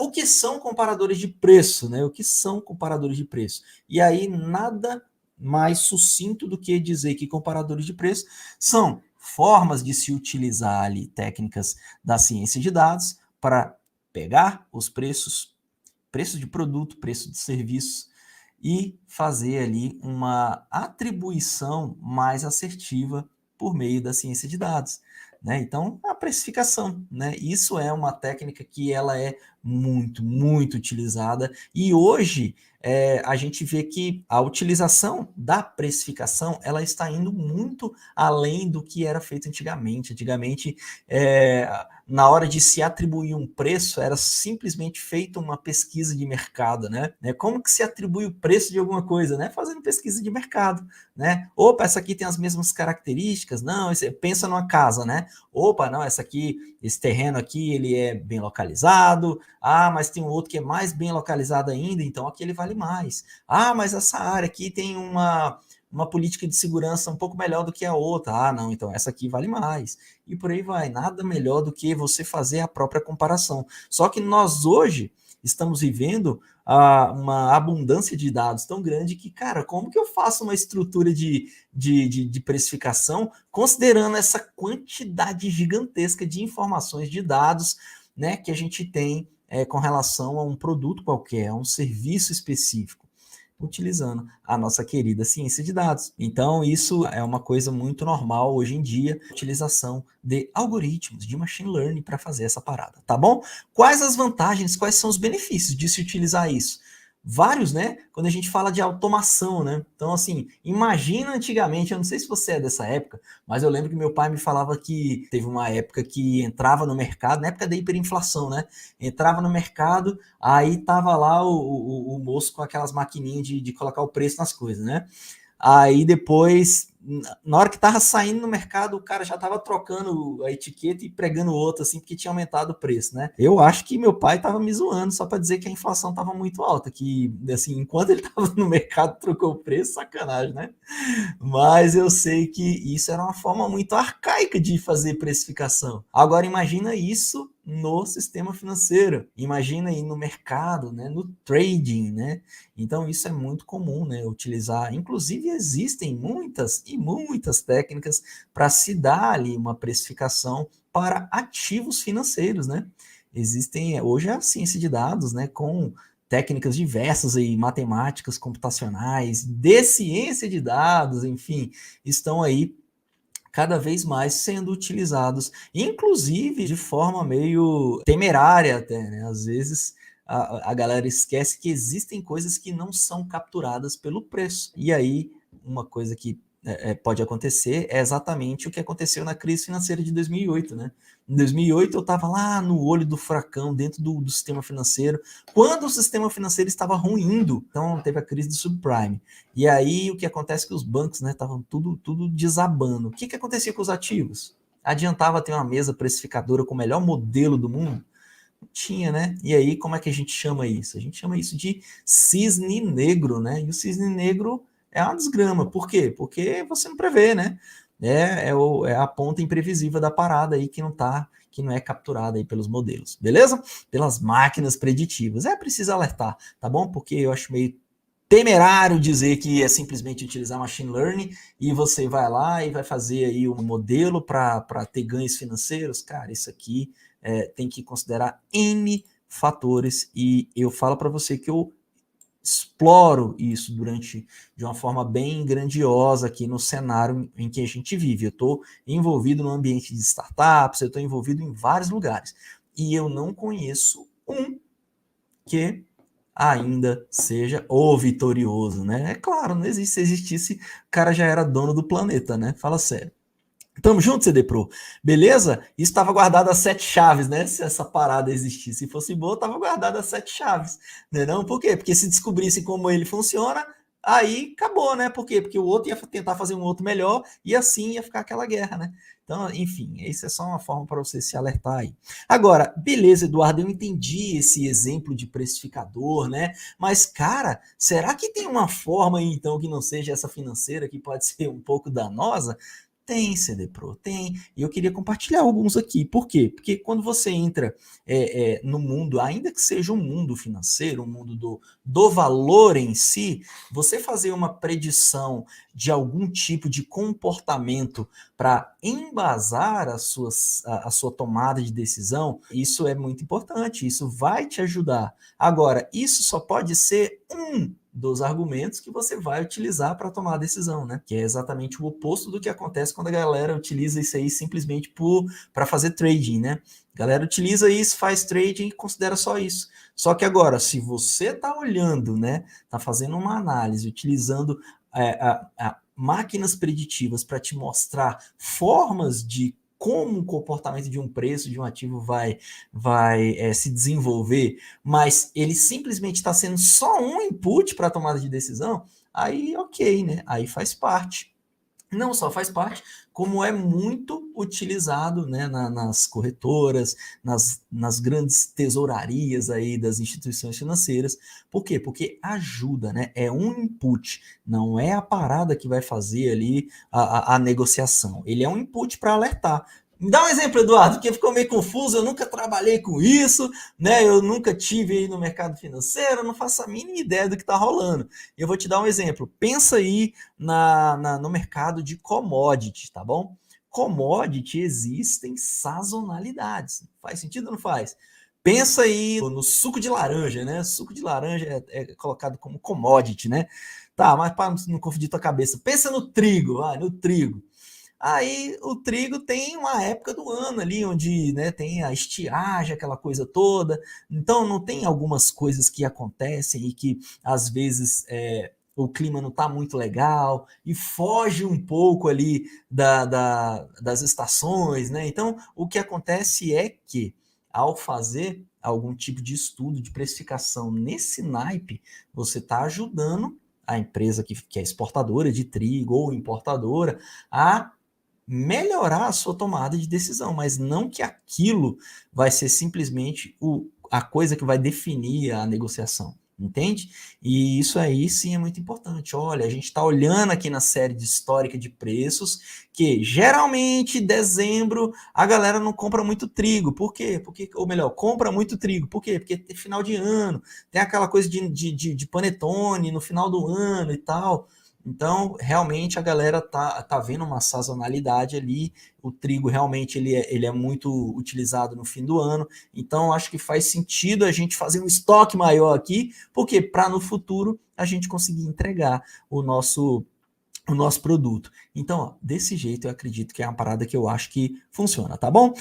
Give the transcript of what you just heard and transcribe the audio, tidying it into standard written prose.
o que são comparadores de preço, né? O que são comparadores de preço? E aí, nada mais sucinto do que dizer que comparadores de preço são formas de se utilizar ali técnicas da ciência de dados para pegar os preços, preço de produto, preço de serviço, e fazer ali uma atribuição mais assertiva por meio da ciência de dados, né? Então, a precificação, né? Isso é uma técnica que ela é muito utilizada, e hoje a gente vê que a utilização da precificação ela está indo muito além do que era feito antigamente. Antigamente, na hora de se atribuir um preço, era simplesmente feita uma pesquisa de mercado, né? Como que se atribui o preço de alguma coisa, né? Fazendo pesquisa de mercado, né? Opa, essa aqui tem as mesmas características? Não, pensa numa casa, né? Opa, não, esse terreno aqui, ele é bem localizado. Ah, mas tem um outro que é mais bem localizado ainda, então aquele vale mais. Ah, mas essa área aqui tem uma política de segurança um pouco melhor do que a outra. Ah, não, então essa aqui vale mais. E por aí vai. Nada melhor do que você fazer a própria comparação. Só que nós hoje estamos vivendo uma abundância de dados tão grande que, cara, como que eu faço uma estrutura de precificação considerando essa quantidade gigantesca de informações, de dados, né, que a gente tem com relação a um produto qualquer, a um serviço específico, utilizando a nossa querida ciência de dados. Então, isso é uma coisa muito normal hoje em dia, a utilização de algoritmos, de machine learning para fazer essa parada, tá bom? Quais as vantagens, quais são os benefícios de se utilizar isso? Vários, né? Quando a gente fala de automação, né? Então, assim, imagina antigamente, eu não sei se você é dessa época, mas eu lembro que meu pai me falava que teve uma época que entrava no mercado, na época da hiperinflação, né? Entrava no mercado, aí tava lá o moço com aquelas maquininhas de colocar o preço nas coisas, né? Aí depois, na hora que tava saindo no mercado, o cara já tava trocando a etiqueta e pregando outra, assim, porque tinha aumentado o preço, né? Eu acho que meu pai tava me zoando só para dizer que a inflação tava muito alta, que, assim, enquanto ele tava no mercado, trocou o preço, sacanagem, né? Mas eu sei que isso era uma forma muito arcaica de fazer precificação. Agora imagina isso no sistema financeiro, imagina aí no mercado, né, no trading, né? Então isso é muito comum, né, utilizar. Inclusive existem muitas técnicas para se dar ali uma precificação para ativos financeiros, né? Existem hoje a ciência de dados, né, com técnicas diversas aí, matemáticas computacionais, de ciência de dados, enfim, estão aí cada vez mais sendo utilizados, inclusive de forma meio temerária até, né? Às vezes a galera esquece que existem coisas que não são capturadas pelo preço. E aí, uma coisa que pode acontecer é exatamente o que aconteceu na crise financeira de 2008, né? Em 2008 eu estava lá no olho do furacão, dentro do sistema financeiro, quando o sistema financeiro estava ruindo. Então teve a crise do subprime. E aí o que acontece é que os bancos estavam tudo desabando. O que acontecia com os ativos? Adiantava ter uma mesa precificadora com o melhor modelo do mundo? Não tinha, né? E aí como é que a gente chama isso? A gente chama isso de cisne negro, né? E o cisne negro é uma desgrama. Por quê? Porque você não prevê, né? É a ponta imprevisível da parada aí que não é capturada aí pelos modelos, beleza? Pelas máquinas preditivas. É preciso alertar, tá bom? Porque eu acho meio temerário dizer que é simplesmente utilizar machine learning e você vai lá e vai fazer aí um modelo para ter ganhos financeiros. Cara, isso aqui tem que considerar N fatores, e eu falo para você que eu exploro isso de uma forma bem grandiosa aqui no cenário em que a gente vive. Eu estou envolvido no ambiente de startups, eu estou envolvido em vários lugares, e eu não conheço um que ainda seja o vitorioso, né? É claro, não existe. Se existisse, o cara já era dono do planeta, né? Fala sério. Tamo junto, CD Pro. Beleza? Isso estava guardado as 7 chaves, né? Se essa parada existisse. Se fosse boa, estava guardado as 7 chaves. Né não? Por quê? Porque se descobrisse como ele funciona, aí acabou, né? Por quê? Porque o outro ia tentar fazer um outro melhor e assim ia ficar aquela guerra, né? Então, enfim, isso é só uma forma para você se alertar aí. Agora, beleza, Eduardo, eu entendi esse exemplo de precificador, né? Mas, cara, será que tem uma forma, então, que não seja essa financeira, que pode ser um pouco danosa? Tem CD Pro, tem. E eu queria compartilhar alguns aqui. Por quê? Porque quando você entra no mundo, ainda que seja um mundo financeiro, um mundo do valor em si, você fazer uma predição de algum tipo de comportamento para embasar a sua tomada de decisão, isso é muito importante, isso vai te ajudar. Agora, isso só pode ser um dos argumentos que você vai utilizar para tomar a decisão, né? Que é exatamente o oposto do que acontece quando a galera utiliza isso aí simplesmente para fazer trading, né? A galera utiliza isso, faz trading e considera só isso. Só que agora, se você está olhando, né? Está fazendo uma análise, utilizando máquinas preditivas para te mostrar formas de como o comportamento de um preço de um ativo vai se desenvolver, mas ele simplesmente está sendo só um input para a tomada de decisão, aí ok, né? Aí faz parte. Não só faz parte, como é muito utilizado, né, nas corretoras, nas grandes tesourarias aí das instituições financeiras. Por quê? Porque ajuda, né? É um input, não é a parada que vai fazer ali a negociação. Ele é um input para alertar. Me dá um exemplo, Eduardo, porque ficou meio confuso, eu nunca trabalhei com isso, né? Eu nunca tive aí no mercado financeiro, eu não faço a mínima ideia do que está rolando. Eu vou te dar um exemplo. Pensa aí no mercado de commodity, tá bom? Commodity existem sazonalidades. Faz sentido ou não faz? Pensa aí no suco de laranja, né? Suco de laranja é colocado como commodity, né? Tá, mas para não confundir tua cabeça, pensa no trigo, no trigo. Aí o trigo tem uma época do ano ali onde, né, tem a estiagem, aquela coisa toda. Então não tem algumas coisas que acontecem e que às vezes o clima não está muito legal e foge um pouco ali das estações, né? Então o que acontece é que ao fazer algum tipo de estudo de precificação nesse naipe, você está ajudando a empresa que é exportadora de trigo ou importadora a melhorar a sua tomada de decisão, mas não que aquilo vai ser simplesmente a coisa que vai definir a negociação, entende? E isso aí sim é muito importante. Olha, a gente está olhando aqui na série de histórica de preços que geralmente dezembro a galera não compra muito trigo. Por quê? Porque, ou melhor, compra muito trigo. Por quê? Porque tem final de ano, tem aquela coisa de panetone no final do ano e tal. Então, realmente a galera tá vendo uma sazonalidade ali. O trigo realmente ele é muito utilizado no fim do ano. Então, acho que faz sentido a gente fazer um estoque maior aqui, porque para no futuro a gente conseguir entregar o nosso produto. Então, ó, desse jeito eu acredito que é uma parada que eu acho que funciona, tá bom?